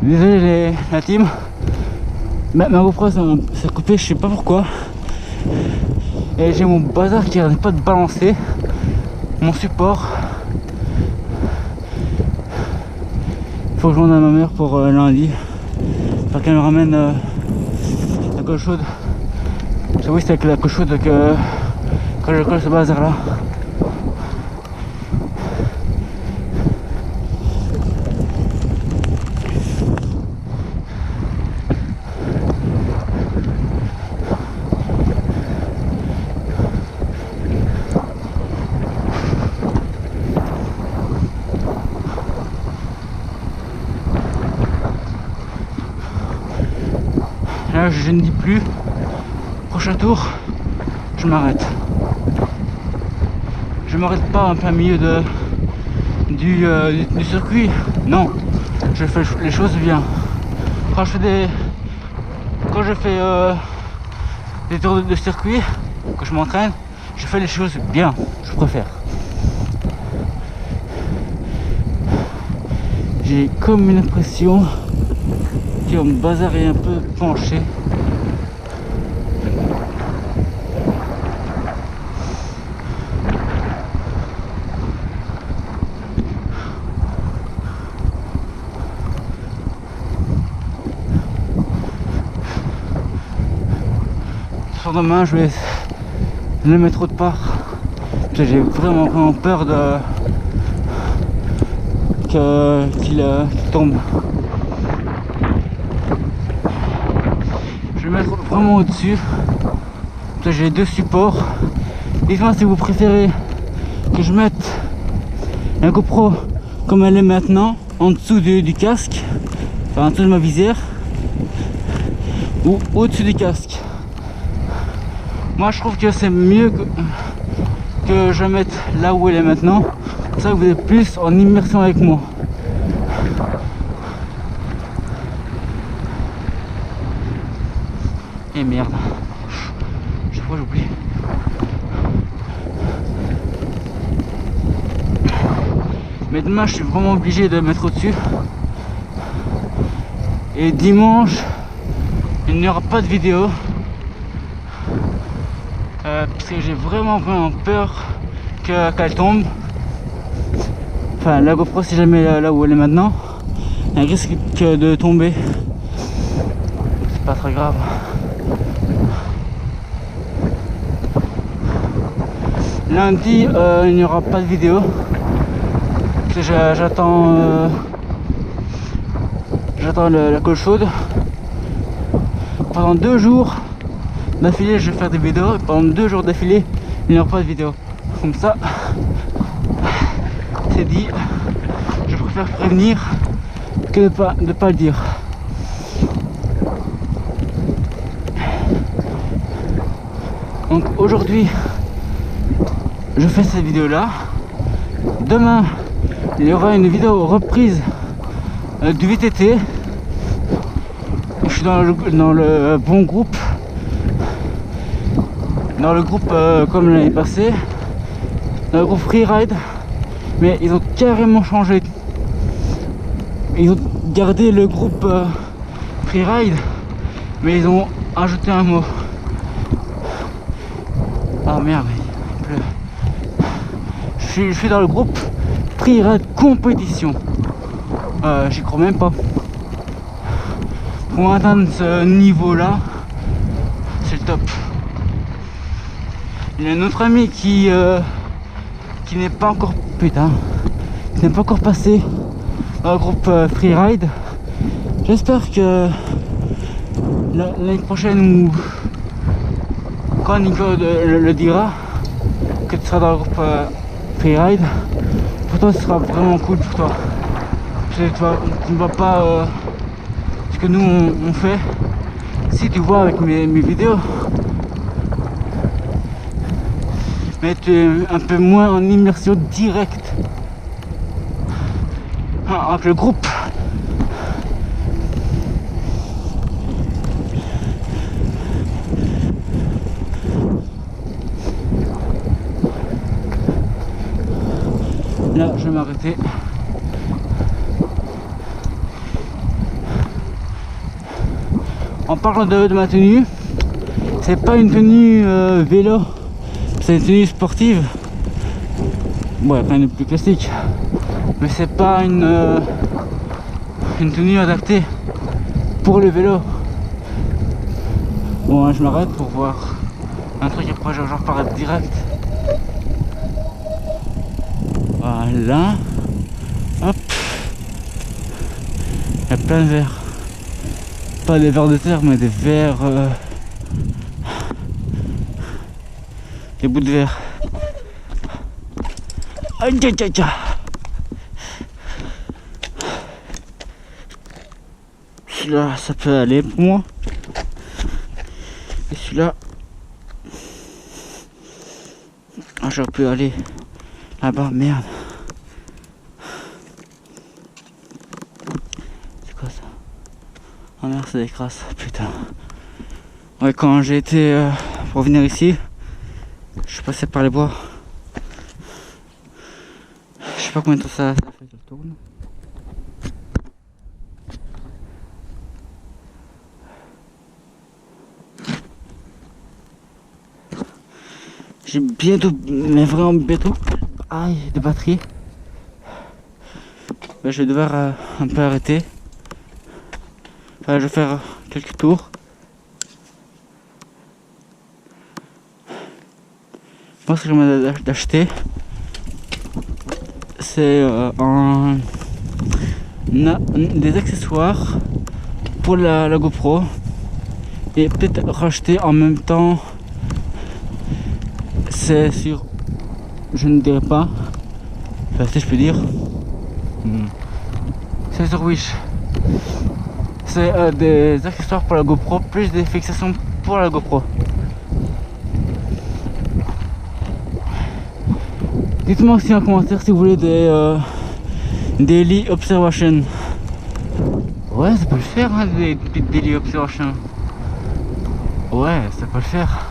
Désolé la team, ma GoPro s'est coupée, je sais pas pourquoi. Et j'ai mon bazar qui arrête pas de balancer, mon support. Faut que je demande à ma mère pour lundi, pour qu'elle me ramène la colle chaude. J'avoue c'est avec la colle chaude que quand je colle ce bazar là. Là je ne dis plus, prochain tour, je m'arrête. Je m'arrête pas en plein milieu du circuit, non, je fais les choses bien. Quand je fais des tours de circuit, que je m'entraîne, je fais les choses bien, je préfère. J'ai comme une impression que mon bazar est un peu penché. Sur demain, je vais le mettre autre part. J'ai vraiment peur qu'il tombe. Je vais mettre vraiment au-dessus. J'ai deux supports. Dites-moi si vous préférez que je mette la GoPro comme elle est maintenant, en dessous du casque, enfin en dessous de ma visière, ou au-dessus du casque. Moi je trouve que c'est mieux que je mette là où elle est maintenant. Comme ça vous êtes plus en immersion avec moi. Et merde. Je crois que j'oublie. Mais demain je suis vraiment obligé de mettre au-dessus. Et dimanche, il n'y aura pas de vidéo. Parce que j'ai vraiment peur qu'elle tombe. Enfin la GoPro si jamais là où elle est maintenant, elle risque de tomber. C'est pas très grave. Lundi il n'y aura pas de vidéo. Parce que j'attends la colle chaude. Pendant 2 jours d'affilée je vais faire des vidéos. Et pendant 2 jours d'affilée il n'y aura pas de vidéo. Comme ça c'est dit. Je préfère prévenir que de pas le dire. Donc aujourd'hui je fais cette vidéo là. Demain il y aura une vidéo reprise du VTT. Je suis dans le bon groupe. Dans le groupe comme l'année passée. Dans le groupe Freeride. Mais ils ont carrément changé. Ils ont gardé le groupe Freeride. Mais ils ont ajouté un mot. Ah merde, il pleut. Je suis dans le groupe Freeride compétition. J'y crois même pas. Pour atteindre ce niveau là, c'est le top. Il y a un autre ami qui n'est pas encore qui n'est pas encore passé dans le groupe Freeride. J'espère que l'année prochaine ou quand Nico le dira que tu seras dans le groupe Freeride, pour toi ce sera vraiment cool pour toi. Tu ne vois pas ce que nous on fait. Si tu vois avec mes vidéos, mais tu es un peu moins en immersion directe avec le groupe. Là je vais m'arrêter. en parlant de ma tenue, c'est pas une tenue vélo, c'est une tenue sportive. Ouais, rien de plus classique, mais c'est pas une tenue adaptée pour le vélo. Bon, hein, je m'arrête pour voir un truc, après je repars direct. Voilà, hop, il y a plein de vers, pas des vers de terre mais des vers, des bouts de verre. Aïe aïe aïe aïe. Celui-là ça peut aller pour moi, et celui-là j'aurais pu aller là-bas. Merde, c'est quoi ça? Oh merde, c'est des crasses, putain. Ouais, quand j'ai été pour venir ici, je suis passé par les bois. Je sais pas combien de temps ça fait qu'elle tourne. J'ai bientôt, mais vraiment bientôt, aïe, de batterie. Ben, je vais devoir un peu arrêter. Enfin, je vais faire quelques tours. Moi, ce que j'aimerais d'acheter, c'est des accessoires pour la GoPro, et peut-être racheter en même temps. C'est sur, je ne dirais pas, enfin si je peux dire, c'est sur Wish. C'est des accessoires pour la GoPro plus des fixations pour la GoPro. Dites-moi aussi en commentaire si vous voulez des daily observation. Ouais, ça peut le faire, hein, des daily observation. Ouais, ça peut le faire.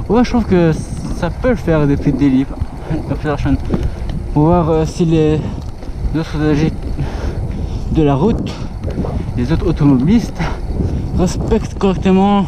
Ouais, je trouve que ça peut le faire, des petites daily observation. Pour voir si les autres usagers de la route, les autres automobilistes, respectent correctement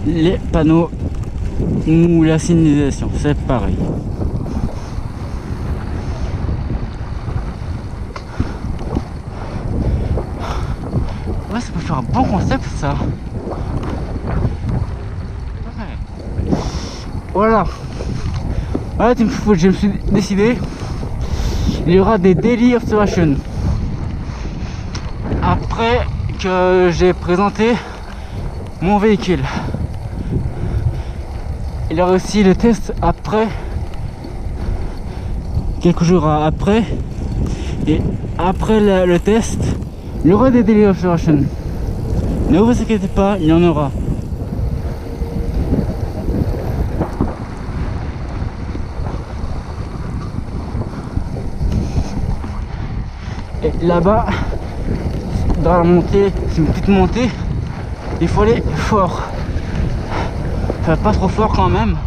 les panneaux ou la signalisation. C'est pareil. Ouais, ça peut faire un bon concept, ça. Ouais. Voilà. Voilà, Team Foot, je me suis décidé. Il y aura des daily observations. Après que j'ai présenté mon véhicule. Il y aura aussi le test après, quelques jours après, et après le test, il y aura des daily observations. Ne vous inquiétez pas, il y en aura. Et là-bas, dans la montée, c'est une petite montée, il faut aller fort. Enfin, pas trop fort quand même.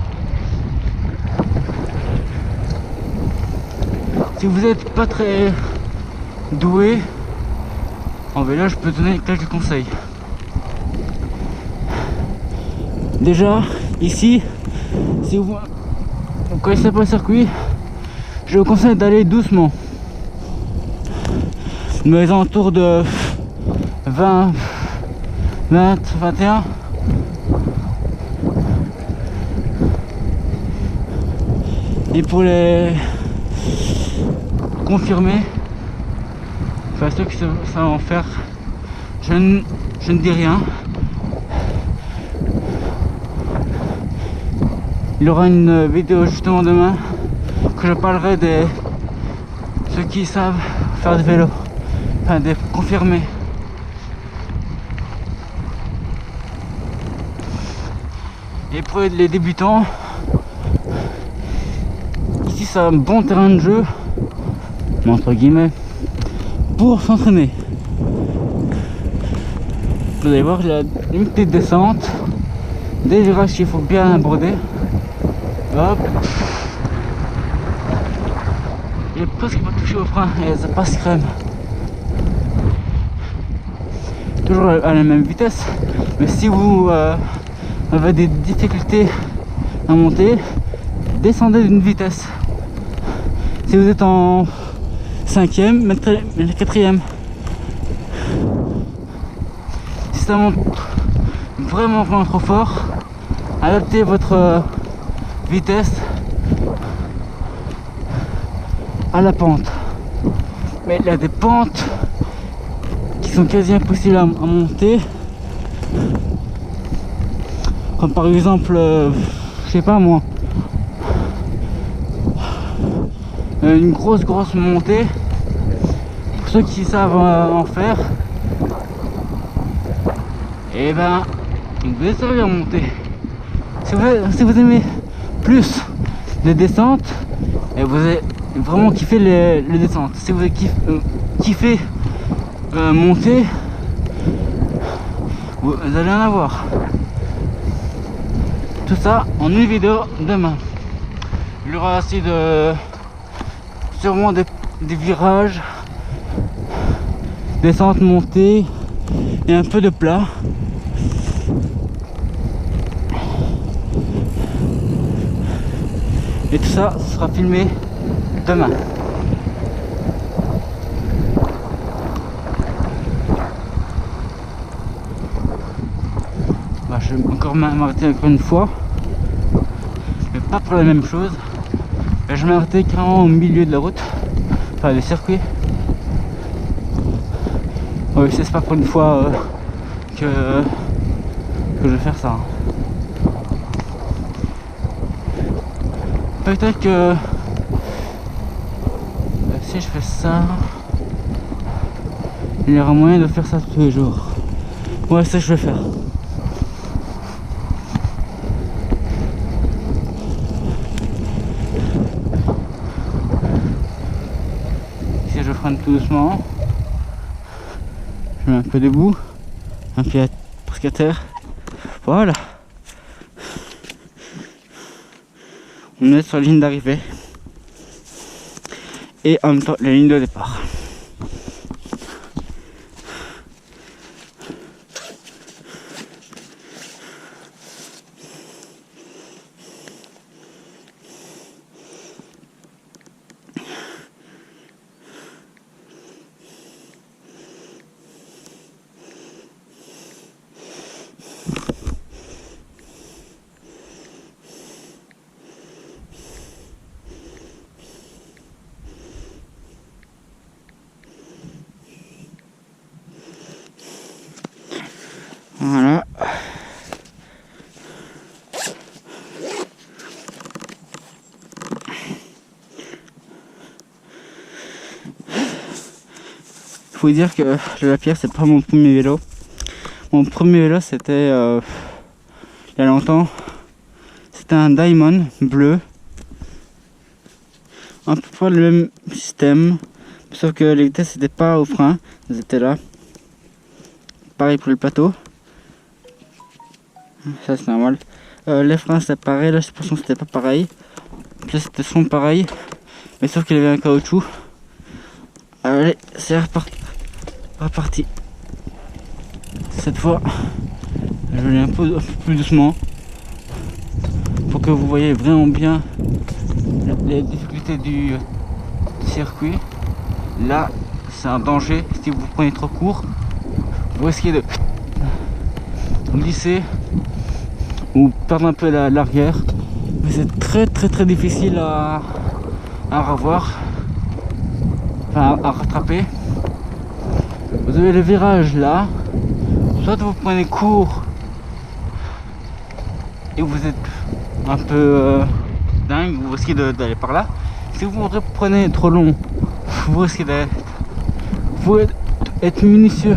Si vous n'êtes pas très doué en vélo, je peux donner quelques conseils. Déjà, ici, si vous ne connaissez pas le circuit, je vous conseille d'aller doucement. Dans les alentours de 20, 21. Et pour les confirmer, enfin ceux qui savent en faire, je ne dis rien. Il y aura une vidéo justement demain que je parlerai de ceux qui savent faire du vélo, enfin des confirmés. Et pour les débutants, ici c'est un bon terrain de jeu, entre guillemets, pour s'entraîner. Vous allez voir, il y a une petite descente, des virages qu'il faut bien aborder. Hop. j'ai presque pas touché au frein et ça passe crème. Toujours à la même vitesse, mais si vous avez des difficultés à monter, descendez d'une vitesse. Si vous êtes en 5e, mettez le 4e. Si ça monte vraiment trop fort, adaptez votre vitesse à la pente. Mais il y a des pentes qui sont quasi impossibles à monter, comme par exemple je sais pas moi, une grosse montée. Pour ceux qui savent en faire, et ben vous êtes servi à monter. Si vous aimez plus les descentes, et vous avez vraiment kiffé les descentes. Si vous kiffez monter, vous allez en avoir. Tout ça en une vidéo demain. Il y aura aussi sûrement des virages, descente, montée et un peu de plat. Et tout ça sera filmé demain. Bah, je vais encore m'arrêter encore une fois, mais pas pour la même chose. Et je vais m'arrêter carrément au milieu de la route, enfin le circuit. Oui, c'est pas pour une fois que je vais faire ça. Peut-être que si je fais ça, il y aura moyen de faire ça tous les jours. Ouais, c'est ce que je vais faire. Si je freine tout doucement, je mets un peu debout, un pied presque à terre. Voilà. On est sur la ligne d'arrivée et en même temps la ligne de départ. Voilà. Faut dire que le Lapierre c'est pas mon premier vélo. Mon premier vélo c'était il y a longtemps. C'était un Diamond bleu. Un peu près le même système. Sauf que les vitesses n'étaient pas au frein. Elles étaient là. Pareil pour le plateau. Ça c'est normal. Les freins c'était pareil. La suspension c'était pas pareil. Les pièces sont pareilles. Mais sauf qu'il y avait un caoutchouc. Allez, c'est reparti. Cette fois, je vais aller un peu plus doucement pour que vous voyez vraiment bien les difficultés du circuit. Là, c'est un danger. Si vous prenez trop court, vous risquez de glisser ou perdre un peu l'arrière. Mais c'est très difficile à revoir, enfin à rattraper. Vous avez le virage là, soit vous prenez court et vous êtes un peu dingue, vous risquez d'aller par là. Si vous prenez trop long, vous risquez être minutieux,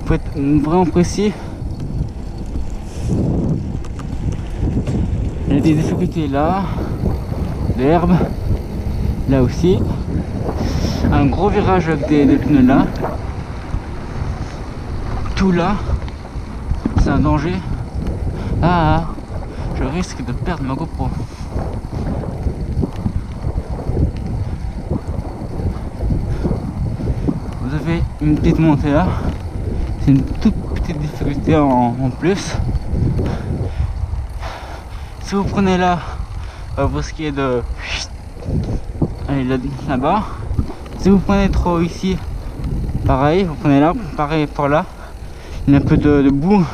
il faut être vraiment précis. Il y a des difficultés là, l'herbe, là aussi, un gros virage avec des pneus là, tout là, c'est un danger. Ah, je risque de perdre ma GoPro. une petite montée là. C'est une toute petite difficulté en plus. Si vous prenez là, pour ce qui est de... Allez, là-bas. Si vous prenez trop ici, pareil, vous prenez là, pareil pour là. Il y a un peu de boue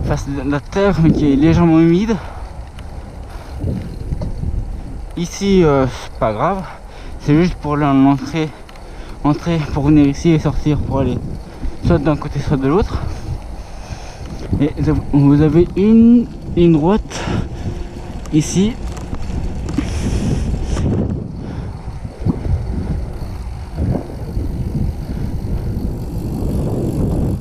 face de la terre, mais qui est légèrement humide. Ici, c'est pas grave. C'est juste pour l'entrée, pour venir ici et sortir pour aller soit d'un côté, soit de l'autre. Et vous avez une ligne droite ici